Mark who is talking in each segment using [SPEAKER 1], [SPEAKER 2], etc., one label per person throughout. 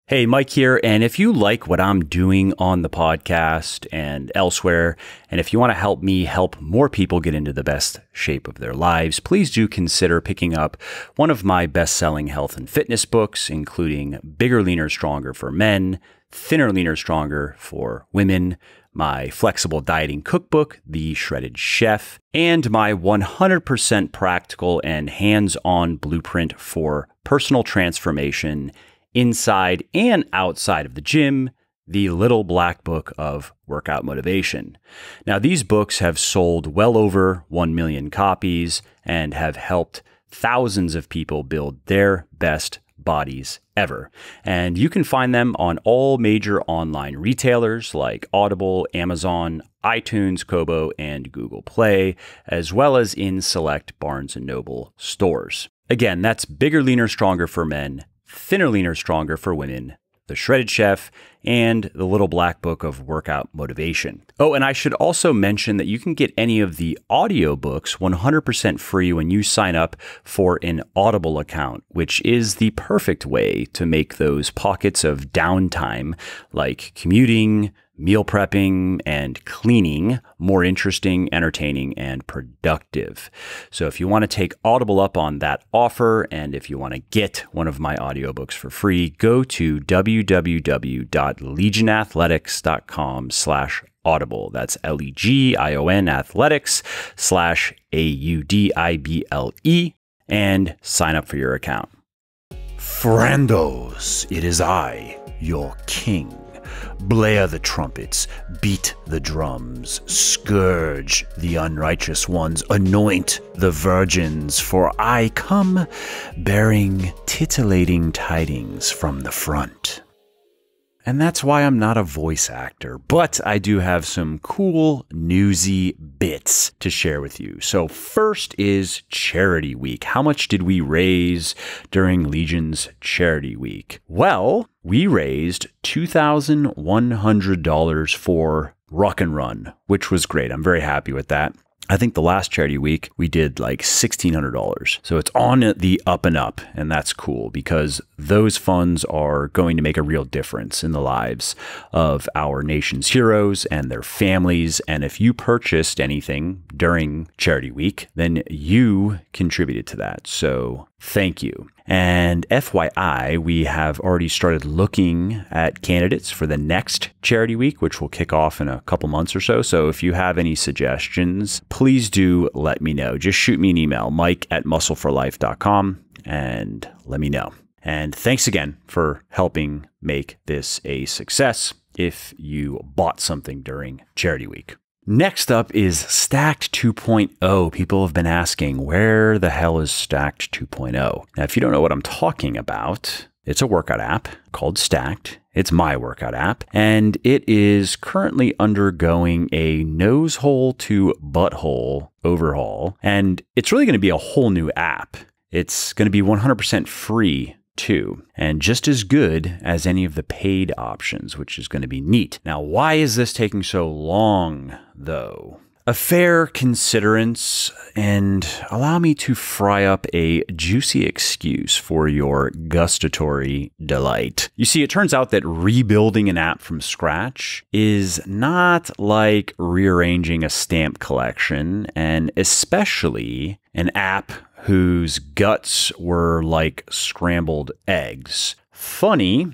[SPEAKER 1] Hey, Mike here, and if you like what I'm doing on the podcast and elsewhere, and if you want to help me help more people get into the best shape of their lives, please do consider picking up one of my best-selling health and fitness books, including Bigger, Leaner, Stronger for Men, Thinner, Leaner, Stronger for Women, my flexible dieting cookbook, The Shredded Chef, and my 100% practical and hands-on blueprint for personal transformation inside and outside of the gym, The Little Black Book of Workout Motivation. Now, these books have sold well over 1 million copies and have helped thousands of people build their best bodies ever. And you can find them on all major online retailers like Audible, Amazon, iTunes, Kobo, and Google Play, as well as in select Barnes & Noble stores. Again, that's Bigger, Leaner, Stronger for Men, Thinner, Leaner, Stronger for Women, The Shredded Chef, and The Little Black Book of Workout Motivation. Oh, and I should also mention that you can get any of the audiobooks 100% free when you sign up for an Audible account, which is the perfect way to make those pockets of downtime, like commuting, meal prepping, and cleaning, more interesting, entertaining, and productive. So if you want to take Audible up on that offer, and if you want to get one of my audiobooks for free, go to www.legionathletics.com/audible. That's LEGION athletics/AUDIBLE, and sign up for your account.
[SPEAKER 2] Frandos, it is I, your king. Blare the trumpets, beat the drums, scourge the unrighteous ones, anoint the virgins, for I come bearing titillating tidings from the front. And that's why I'm not a voice actor, but I do have some cool, newsy bits to share with you. So first is Charity Week. How much did we raise during Legion's Charity Week? Well, we raised $2,100 for Ruck and Run, which was great. I'm very happy with that. I think the last Charity Week, we did like $1,600. So it's on the up and up, and that's cool because those funds are going to make a real difference in the lives of our nation's heroes and their families. And if you purchased anything during Charity Week, then you contributed to that. So thank you. And FYI, we have already started looking at candidates for the next Charity Week, which will kick off in a couple months or so. So if you have any suggestions, please do let me know. Just shoot me an email, mike@muscleforlife.com, and let me know. And thanks again for helping make this a success if you bought something during Charity Week. Next up is Stacked 2.0. People have been asking, where the hell is Stacked 2.0? Now, if you don't know what I'm talking about, it's a workout app called Stacked. It's my workout app, and it is currently undergoing a nose hole to butthole overhaul, and it's really going to be a whole new app. It's going to be 100% free too, and just as good as any of the paid options, which is going to be neat. Now, why is this taking so long, though? A fair considerance, and allow me to fry up a juicy excuse for your gustatory delight. You see, it turns out that rebuilding an app from scratch is not like rearranging a stamp collection, and especially an app whose guts were like scrambled eggs. Funny,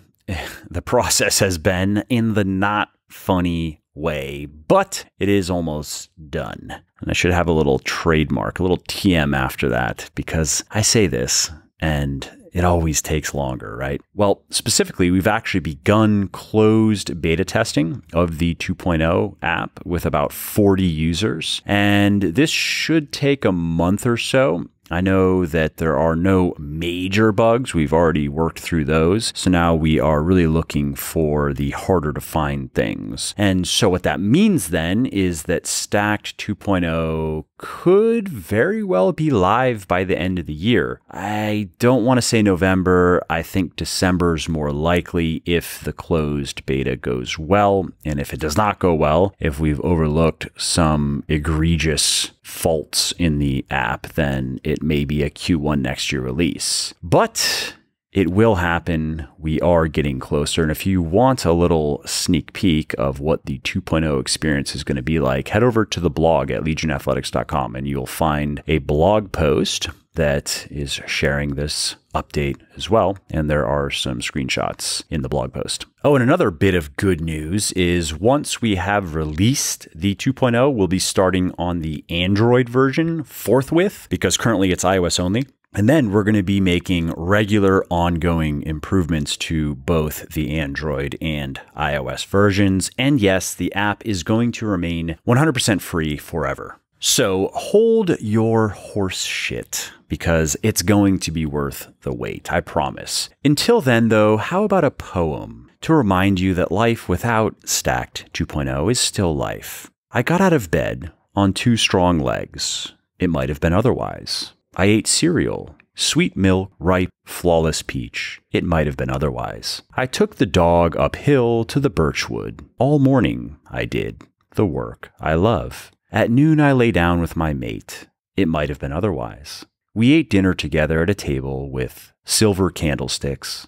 [SPEAKER 2] the process has been in the not funny way, but it is almost done. And I should have a little trademark, a little TM after that, because I say this and it always takes longer, right? Well, specifically, we've actually begun closed beta testing of the 2.0 app with about 40 users, and this should take a month or so. I know that there are no major bugs. We've already worked through those. So now we are really looking for the harder to find things. And so what that means then is that Stacked 2.0 could very well be live by the end of the year. I don't want to say November. I think December's more likely if the closed beta goes well. And if it does not go well, if we've overlooked some egregious faults in the app, then it may be a Q1 next year release. But it will happen. We are getting closer. And if you want a little sneak peek of what the 2.0 experience is going to be like, head over to the blog at legionathletics.com and you'll find a blog post that is sharing this update as well. And there are some screenshots in the blog post. Oh, and another bit of good news is once we have released the 2.0, we'll be starting on the Android version forthwith because currently it's iOS only. And then we're going to be making regular ongoing improvements to both the Android and iOS versions. And yes, the app is going to remain 100% free forever. So hold your horse shit because it's going to be worth the wait, I promise. Until then, though, how about a poem to remind you that life without Stacked 2.0 is still life? I got out of bed on 2 strong legs. It might have been otherwise. I ate cereal, sweet milk, ripe, flawless peach. It might have been otherwise. I took the dog uphill to the birchwood. All morning I did the work I love. At noon I lay down with my mate. It might have been otherwise. We ate dinner together at a table with silver candlesticks.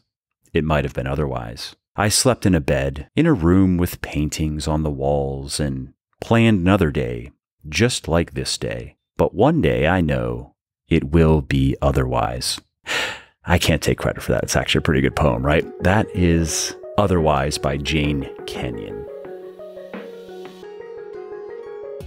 [SPEAKER 2] It might have been otherwise. I slept in a bed, in a room with paintings on the walls, and planned another day, just like this day. But one day I know it will be otherwise. I can't take credit for that. It's actually a pretty good poem, right? That is Otherwise by Jane Kenyon.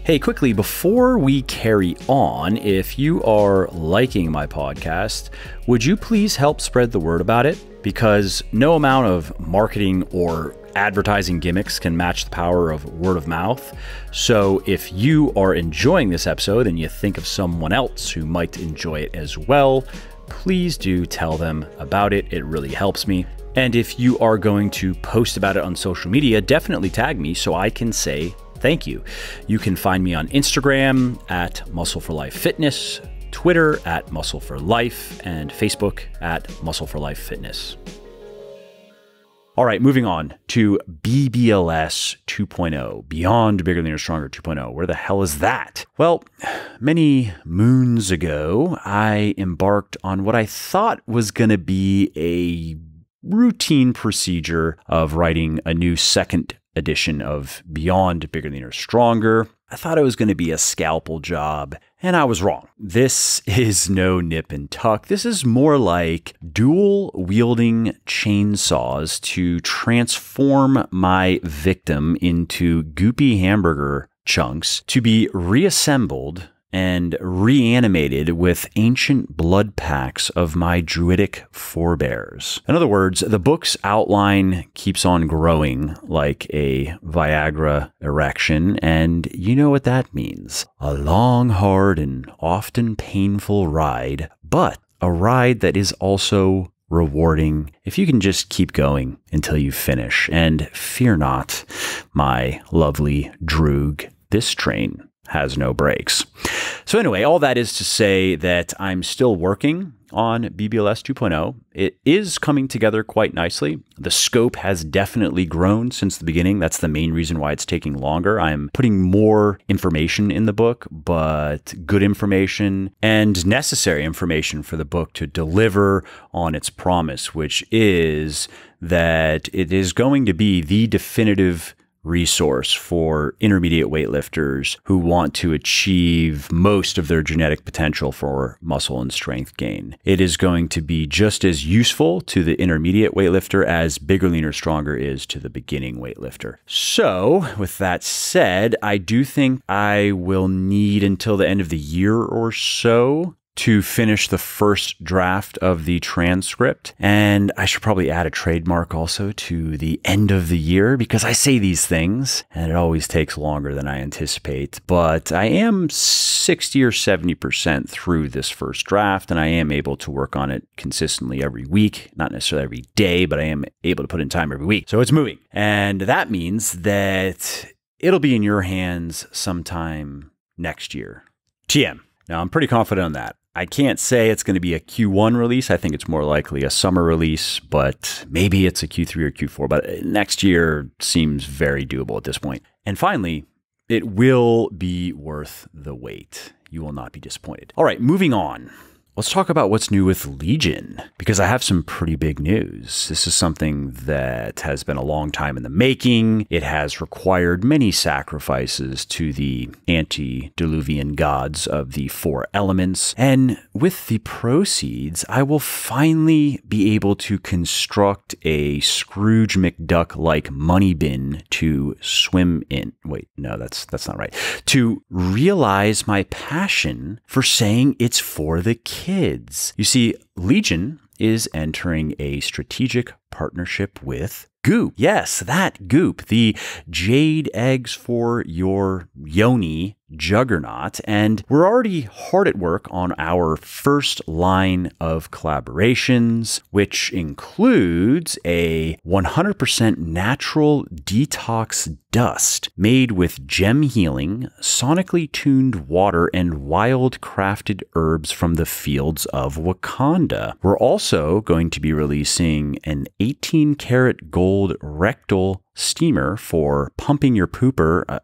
[SPEAKER 2] Hey, quickly, before we carry on, if you are liking my podcast, would you please help spread the word about it? Because no amount of marketing or advertising gimmicks can match the power of word of mouth. So if you are enjoying this episode and you think of someone else who might enjoy it as well, please do tell them about it. It really helps me. And if you are going to post about it on social media, definitely tag me so I can say thank you. You can find me on Instagram at Muscle for Life Fitness, Twitter at Muscle for Life, and Facebook at Muscle for Life Fitness. All right, moving on to BBLS 2.0, Beyond Bigger, Leaner, Stronger 2.0. Where the hell is that? Well, many moons ago, I embarked on what I thought was going to be a routine procedure of writing a new second edition of Beyond Bigger, Leaner, Stronger. I thought it was going to be a scalpel job, and I was wrong. This is no nip and tuck. This is more like dual wielding chainsaws to transform my victim into goopy hamburger chunks to be reassembled and reanimated with ancient blood packs of my druidic forebears. In other words, the book's outline keeps on growing like a Viagra erection, and you know what that means. A long, hard, and often painful ride, but a ride that is also rewarding if you can just keep going until you finish. And fear not, my lovely Droog, this train has no brakes. So anyway, all that is to say that I'm still working on BBLS 2.0. It is coming together quite nicely. The scope has definitely grown since the beginning. That's the main reason why it's taking longer. I'm putting more information in the book, but good information and necessary information for the book to deliver on its promise, which is that it is going to be the definitive resource for intermediate weightlifters who want to achieve most of their genetic potential for muscle and strength gain. It is going to be just as useful to the intermediate weightlifter as Bigger, Leaner, Stronger is to the beginning weightlifter. So with that said, I do think I will need until the end of the year or so to finish the first draft of the transcript. And I should probably add a trademark also to the end of the year because I say these things and it always takes longer than I anticipate. But I am 60 or 70% through this first draft and I am able to work on it consistently every week. Not necessarily every day, but I am able to put in time every week. So it's moving. And that means that it'll be in your hands sometime next year. TM. Now, I'm pretty confident on that. I can't say it's going to be a Q1 release. I think it's more likely a summer release, but maybe it's a Q3 or Q4. But next year seems very doable at this point. And finally, it will be worth the wait. You will not be disappointed. All right, moving on. let's talk about what's new with Legion, because I have some pretty big news. This is something that has been a long time in the making. It has required many sacrifices to the antediluvian gods of the four elements. And with the proceeds, I will finally be able to construct a Scrooge McDuck-like money bin to swim in. Wait, no, that's not right. To realize my passion for saying it's for the kids. You see, Legion is entering a strategic partnership with Goop. Yes, that Goop, the jade eggs for your yoni juggernaut. And we're already hard at work on our first line of collaborations, which includes a 100% natural detox dust made with gem healing, sonically tuned water, and wild crafted herbs from the fields of Wakanda. We're also going to be releasing an 18-karat gold rectal steamer for pumping your pooper,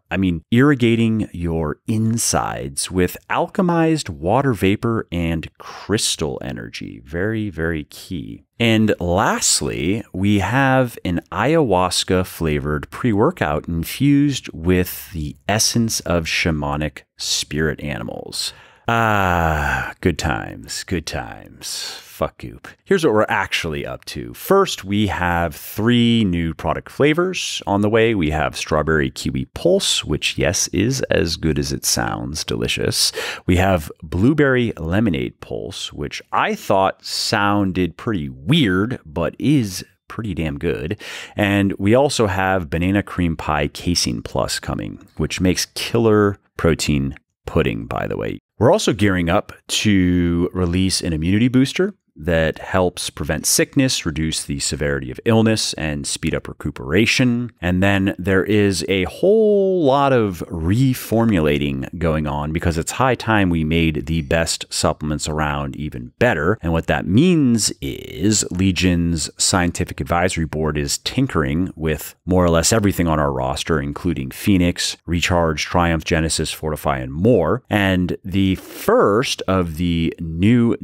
[SPEAKER 2] irrigating your insides with alchemized water vapor and crystal energy. Very, very key. And lastly, we have an ayahuasca flavored pre-workout infused with the essence of shamanic spirit animals. Good times, good times. Fuck Goop. Here's what we're actually up to. First, we have 3 new product flavors on the way. We have Strawberry Kiwi Pulse, which, yes, is as good as it sounds, delicious. We have Blueberry Lemonade Pulse, which I thought sounded pretty weird, but is pretty damn good. And we also have Banana Cream Pie Casein Plus coming, which makes killer protein pudding, by the way. We're also gearing up to release an immunity booster that helps prevent sickness, reduce the severity of illness, and speed up recuperation. And then there is a whole lot of reformulating going on because it's high time we made the best supplements around even better. And what that means is Legion's scientific advisory board is tinkering with more or less everything on our roster, including Phoenix, Recharge, Triumph, Genesis, Fortify, and more. And the first of the new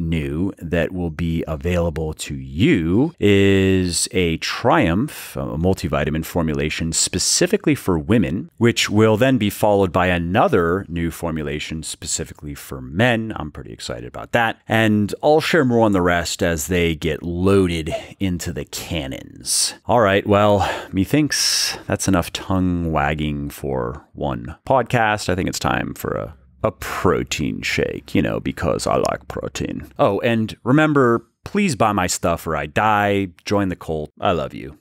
[SPEAKER 2] that will be available to you is a Triumph, a multivitamin formulation specifically for women, which will then be followed by another new formulation specifically for men. I'm pretty excited about that. And I'll share more on the rest as they get loaded into the cannons. All right, well, methinks that's enough tongue wagging for one podcast. I think it's time for a protein shake, because I like protein. Oh, and remember, please buy my stuff or I die. Join the cult. I love you.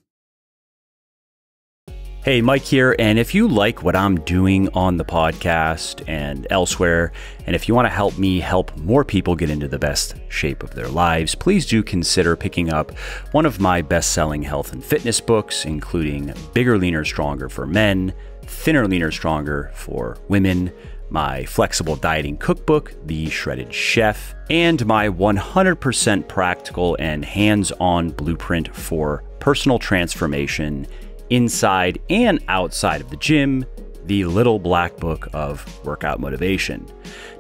[SPEAKER 2] Hey, Mike here, and if you like what I'm doing on the podcast and elsewhere, and if you want to help me help more people get into the best shape of their lives, please do consider picking up one of my best-selling health and fitness books, including Bigger, Leaner, Stronger for Men, Thinner, Leaner, Stronger for women, my flexible dieting cookbook, The Shredded Chef, and my 100% practical and hands-on blueprint for personal transformation inside and outside of the gym, The Little Black Book of Workout Motivation.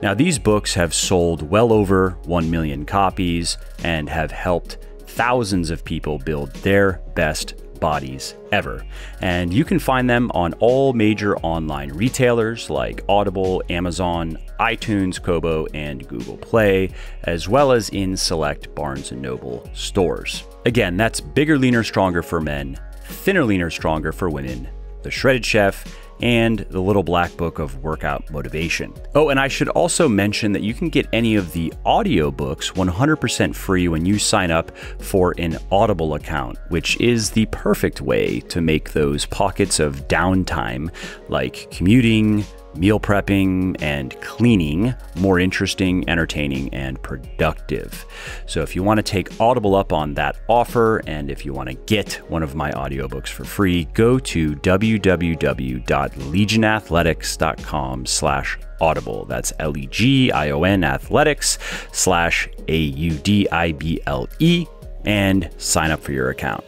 [SPEAKER 2] Now, these books have sold well over 1 million copies and have helped thousands of people build their best bodies ever. And you can find them on all major online retailers like Audible, Amazon, iTunes, Kobo, and Google Play, as well as in select Barnes & Noble stores. Again, that's Bigger, Leaner, Stronger for Men, Thinner, Leaner, Stronger for women, The Shredded Chef, and The Little Black Book of Workout Motivation. Oh, and I should also mention that you can get any of the audiobooks 100% free when you sign up for an Audible account, which is the perfect way to make those pockets of downtime, like commuting, meal prepping, and cleaning, more interesting, entertaining, and productive. So if you want to take Audible up on that offer, and if you want to get one of my audiobooks for free, go to www.legionathletics.com/audible. That's LEGION athletics/AUDIBLE, and sign up for your account.